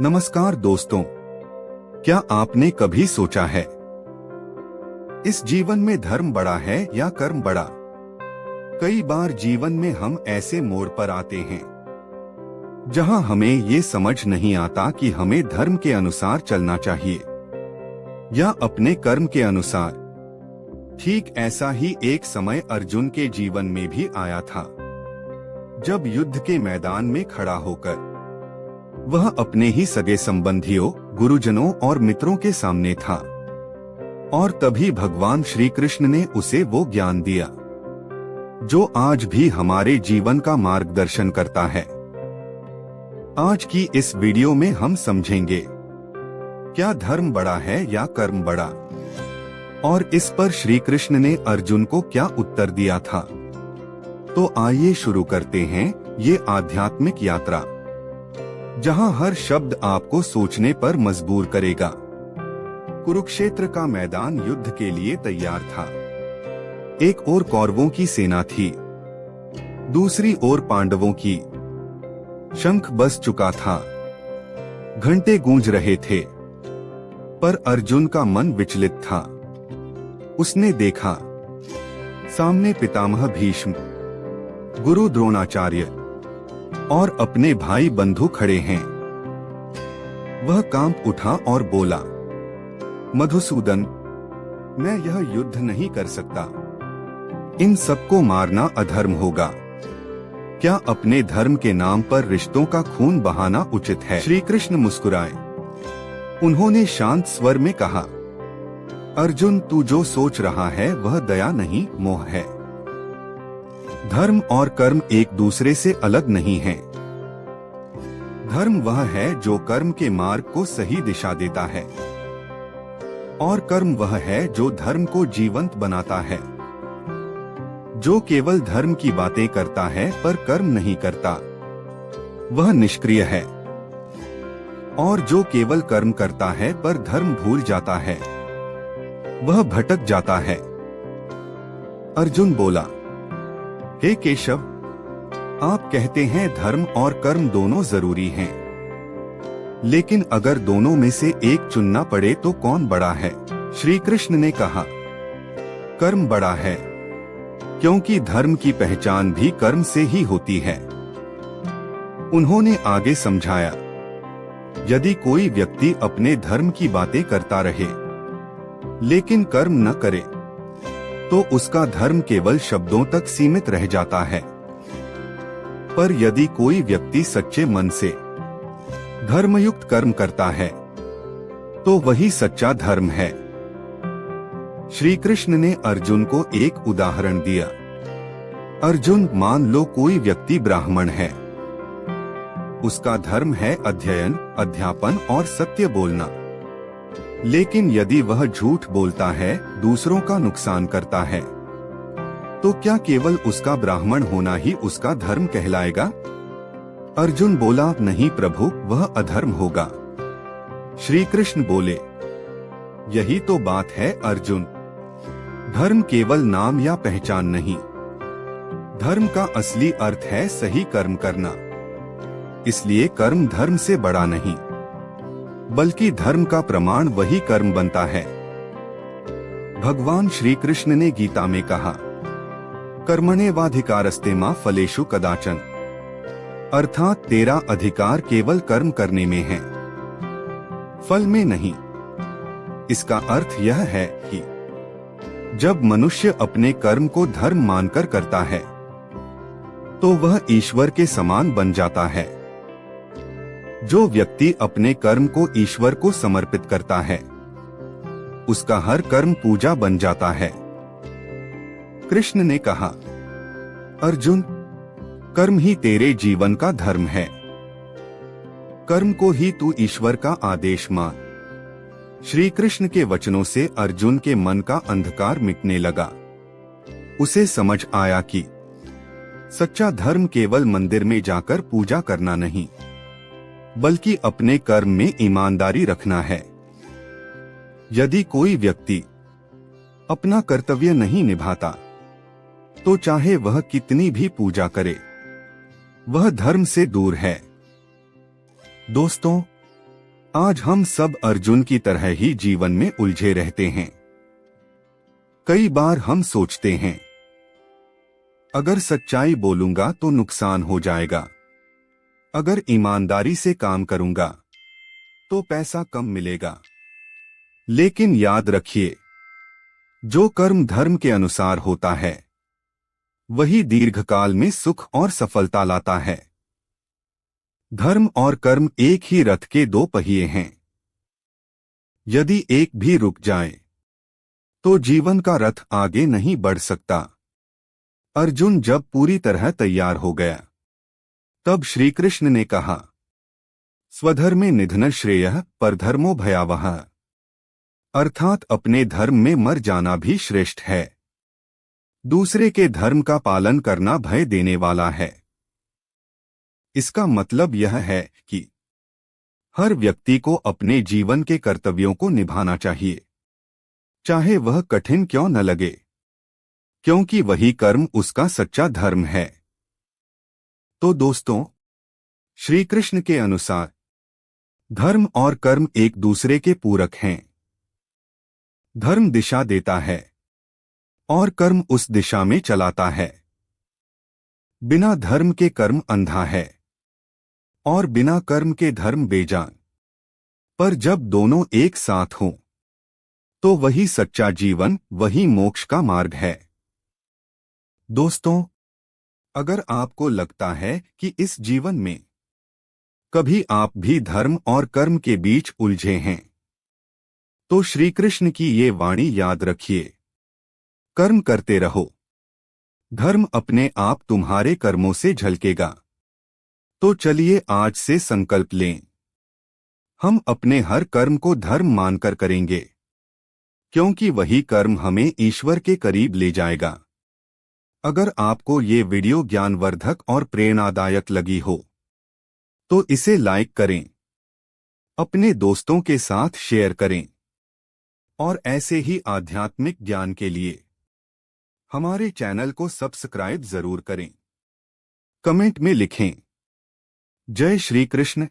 नमस्कार दोस्तों, क्या आपने कभी सोचा है इस जीवन में धर्म बड़ा है या कर्म बड़ा? कई बार जीवन में हम ऐसे मोड़ पर आते हैं जहां हमें ये समझ नहीं आता कि हमें धर्म के अनुसार चलना चाहिए या अपने कर्म के अनुसार। ठीक ऐसा ही एक समय अर्जुन के जीवन में भी आया था, जब युद्ध के मैदान में खड़ा होकर वह अपने ही सगे संबंधियों, गुरुजनों और मित्रों के सामने था और तभी भगवान श्री कृष्ण ने उसे वो ज्ञान दिया जो आज भी हमारे जीवन का मार्गदर्शन करता है। आज की इस वीडियो में हम समझेंगे क्या धर्म बड़ा है या कर्म बड़ा, और इस पर श्री कृष्ण ने अर्जुन को क्या उत्तर दिया था। तो आइए शुरू करते हैं ये आध्यात्मिक यात्रा, जहां हर शब्द आपको सोचने पर मजबूर करेगा। कुरुक्षेत्र का मैदान युद्ध के लिए तैयार था। एक ओर कौरवों की सेना थी, दूसरी ओर पांडवों की। शंख बज चुका था, घंटे गूंज रहे थे, पर अर्जुन का मन विचलित था। उसने देखा सामने पितामह भीष्म, गुरु द्रोणाचार्य और अपने भाई बंधु खड़े हैं। वह कांप उठा और बोला, मधुसूदन, मैं यह युद्ध नहीं कर सकता। इन सबको मारना अधर्म होगा। क्या अपने धर्म के नाम पर रिश्तों का खून बहाना उचित है? श्री कृष्ण मुस्कुराए। उन्होंने शांत स्वर में कहा, अर्जुन, तू जो सोच रहा है वह दया नहीं, मोह है। धर्म और कर्म एक दूसरे से अलग नहीं हैं। धर्म वह है जो कर्म के मार्ग को सही दिशा देता है, और कर्म वह है जो धर्म को जीवंत बनाता है। जो केवल धर्म की बातें करता है पर कर्म नहीं करता, वह निष्क्रिय है, और जो केवल कर्म करता है पर धर्म भूल जाता है, वह भटक जाता है। अर्जुन बोला, हे केशव, आप कहते हैं धर्म और कर्म दोनों जरूरी हैं, लेकिन अगर दोनों में से एक चुनना पड़े तो कौन बड़ा है? श्री कृष्ण ने कहा, कर्म बड़ा है, क्योंकि धर्म की पहचान भी कर्म से ही होती है। उन्होंने आगे समझाया, यदि कोई व्यक्ति अपने धर्म की बातें करता रहे लेकिन कर्म न करे तो उसका धर्म केवल शब्दों तक सीमित रह जाता है। पर यदि कोई व्यक्ति सच्चे मन से धर्मयुक्त कर्म करता है तो वही सच्चा धर्म है। श्री कृष्ण ने अर्जुन को एक उदाहरण दिया। अर्जुन, मान लो कोई व्यक्ति ब्राह्मण है। उसका धर्म है अध्ययन, अध्यापन और सत्य बोलना। लेकिन यदि वह झूठ बोलता है, दूसरों का नुकसान करता है, तो क्या केवल उसका ब्राह्मण होना ही उसका धर्म कहलाएगा? अर्जुन बोला, नहीं प्रभु, वह अधर्म होगा। श्री कृष्ण बोले, यही तो बात है अर्जुन। धर्म केवल नाम या पहचान नहीं, धर्म का असली अर्थ है सही कर्म करना। इसलिए कर्म धर्म से बड़ा नहीं, बल्कि धर्म का प्रमाण वही कर्म बनता है। भगवान श्री कृष्ण ने गीता में कहा, कर्मण्येवाधिकारस्ते मा फलेषु कदाचन, अर्थात तेरा अधिकार केवल कर्म करने में है, फल में नहीं। इसका अर्थ यह है कि जब मनुष्य अपने कर्म को धर्म मानकर करता है तो वह ईश्वर के समान बन जाता है। जो व्यक्ति अपने कर्म को ईश्वर को समर्पित करता है, उसका हर कर्म पूजा बन जाता है। कृष्ण ने कहा, अर्जुन, कर्म ही तेरे जीवन का धर्म है। कर्म को ही तू ईश्वर का आदेश मान। श्री कृष्ण के वचनों से अर्जुन के मन का अंधकार मिटने लगा। उसे समझ आया कि सच्चा धर्म केवल मंदिर में जाकर पूजा करना नहीं, बल्कि अपने कर्म में ईमानदारी रखना है। यदि कोई व्यक्ति अपना कर्तव्य नहीं निभाता तो चाहे वह कितनी भी पूजा करे, वह धर्म से दूर है। दोस्तों, आज हम सब अर्जुन की तरह ही जीवन में उलझे रहते हैं। कई बार हम सोचते हैं, अगर सच्चाई बोलूंगा तो नुकसान हो जाएगा, अगर ईमानदारी से काम करूंगा तो पैसा कम मिलेगा। लेकिन याद रखिए, जो कर्म धर्म के अनुसार होता है वही दीर्घकाल में सुख और सफलता लाता है। धर्म और कर्म एक ही रथ के दो पहिए हैं। यदि एक भी रुक जाए तो जीवन का रथ आगे नहीं बढ़ सकता। अर्जुन जब पूरी तरह तैयार हो गया तब श्री कृष्ण ने कहा, स्वधर्मे निधन श्रेयः परधर्मो भयावह। अर्थात अपने धर्म में मर जाना भी श्रेष्ठ है, दूसरे के धर्म का पालन करना भय देने वाला है। इसका मतलब यह है कि हर व्यक्ति को अपने जीवन के कर्तव्यों को निभाना चाहिए, चाहे वह कठिन क्यों न लगे, क्योंकि वही कर्म उसका सच्चा धर्म है। तो दोस्तों, श्री कृष्ण के अनुसार धर्म और कर्म एक दूसरे के पूरक हैं। धर्म दिशा देता है और कर्म उस दिशा में चलाता है। बिना धर्म के कर्म अंधा है और बिना कर्म के धर्म बेजान। पर जब दोनों एक साथ हों तो वही सच्चा जीवन, वही मोक्ष का मार्ग है। दोस्तों, अगर आपको लगता है कि इस जीवन में कभी आप भी धर्म और कर्म के बीच उलझे हैं, तो श्री कृष्ण की ये वाणी याद रखिए, कर्म करते रहो, धर्म अपने आप तुम्हारे कर्मों से झलकेगा। तो चलिए आज से संकल्प लें, हम अपने हर कर्म को धर्म मानकर करेंगे, क्योंकि वही कर्म हमें ईश्वर के करीब ले जाएगा। अगर आपको ये वीडियो ज्ञानवर्धक और प्रेरणादायक लगी हो तो इसे लाइक करें, अपने दोस्तों के साथ शेयर करें और ऐसे ही आध्यात्मिक ज्ञान के लिए हमारे चैनल को सब्सक्राइब जरूर करें। कमेंट में लिखें, जय श्री कृष्ण।